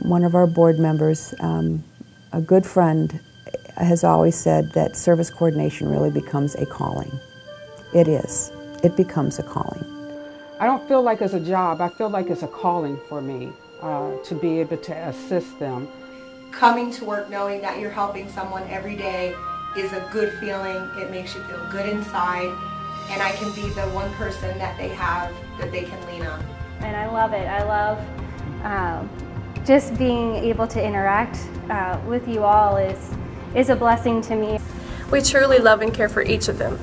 One of our board members, a good friend, has always said that service coordination really becomes a calling. It is. It becomes a calling. I don't feel like it's a job. I feel like it's a calling for me to be able to assist them. Coming to work knowing that you're helping someone every day is a good feeling. It makes you feel good inside, and I can be the one person that they have that they can lean on. And I love it. I love just being able to interact with you all is a blessing to me. We truly love and care for each of them.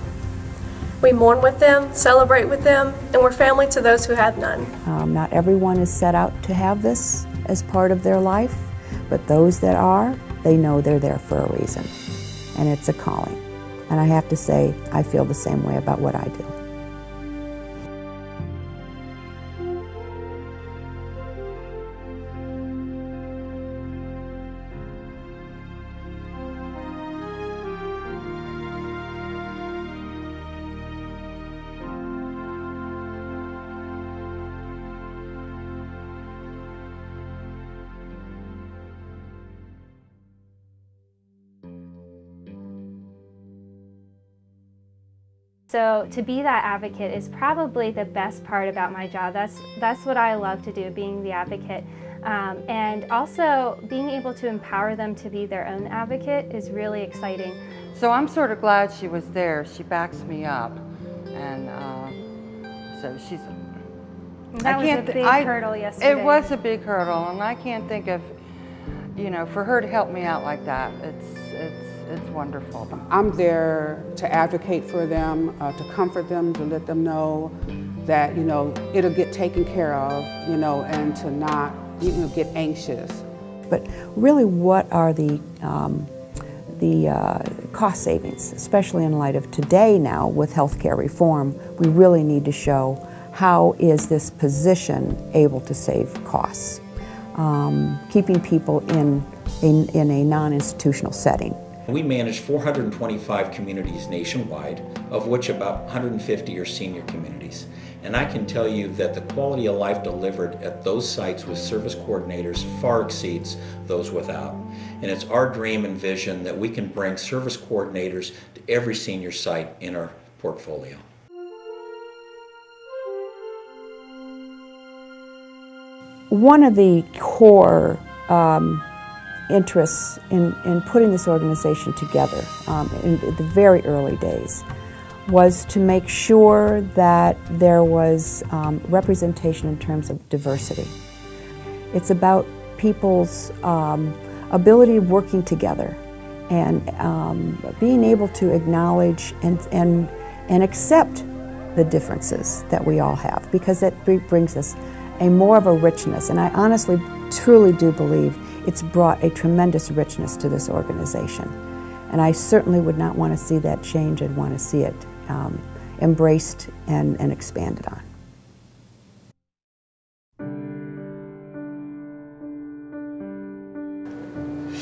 We mourn with them, celebrate with them, and we're family to those who have none. Not everyone is set out to have this as part of their life, but those that are, they know they're there for a reason, and it's a calling. And I have to say, I feel the same way about what I do. So to be that advocate is probably the best part about my job. That's what I love to do, being the advocate. And also being able to empower them to be their own advocate is really exciting. So I'm sort of glad she was there. She backs me up. And so she's... That was a big hurdle yesterday. It was a big hurdle, and I can't think of, you know, for her to help me out like that, it's wonderful. I'm there to advocate for them, to comfort them, to let them know that, you know, it'll get taken care of, you know, and to not, you know, get anxious. But really, what are the cost savings, especially in light of today now with healthcare reform? We really need to show how is this position able to save costs, keeping people in a non-institutional setting. We manage 425 communities nationwide, of which about 150 are senior communities. And I can tell you that the quality of life delivered at those sites with service coordinators far exceeds those without. And it's our dream and vision that we can bring service coordinators to every senior site in our portfolio. One of the core interests in putting this organization together in the very early days was to make sure that there was representation in terms of diversity. It's about people's ability of working together and being able to acknowledge and accept the differences that we all have, because that brings us a more of a richness, and I honestly, truly do believe it's brought a tremendous richness to this organization. And I certainly would not want to see that change. I'd want to see it embraced and expanded on.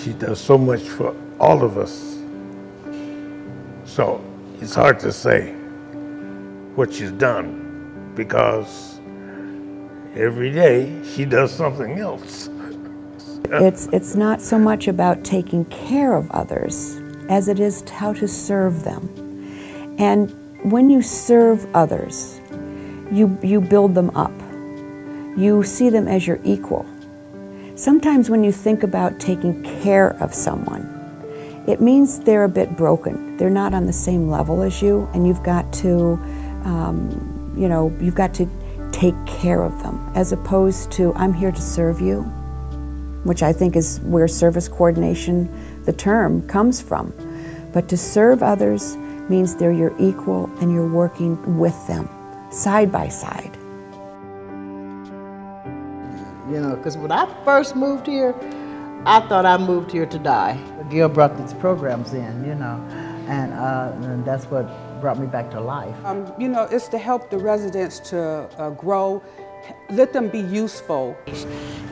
She does so much for all of us. So it's hard to say what she's done, because every day she does something else. It's not so much about taking care of others as it is how to serve them. And when you serve others, you build them up. You see them as your equal. Sometimes when you think about taking care of someone, it means they're a bit broken. They're not on the same level as you, and you've got to, you know, you've got to take care of them, as opposed to, I'm here to serve you, which I think is where service coordination, the term, comes from. But to serve others means they're your equal and you're working with them, side by side. You know, because when I first moved here, I thought I moved here to die. Gail brought these programs in, you know, and that's what brought me back to life. You know, it's to help the residents to grow, let them be useful.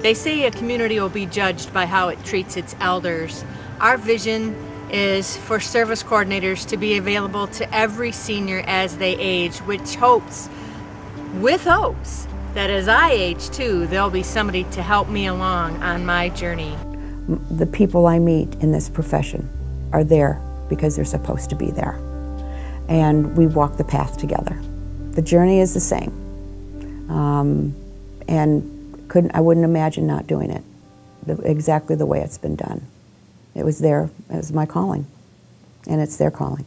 They say a community will be judged by how it treats its elders. Our vision is for service coordinators to be available to every senior as they age, with hopes that as I age too, there'll be somebody to help me along on my journey. The people I meet in this profession are there because they're supposed to be there. And we walk the path together. The journey is the same. And I wouldn't imagine not doing it exactly the way it's been done. It was my calling, and it's their calling.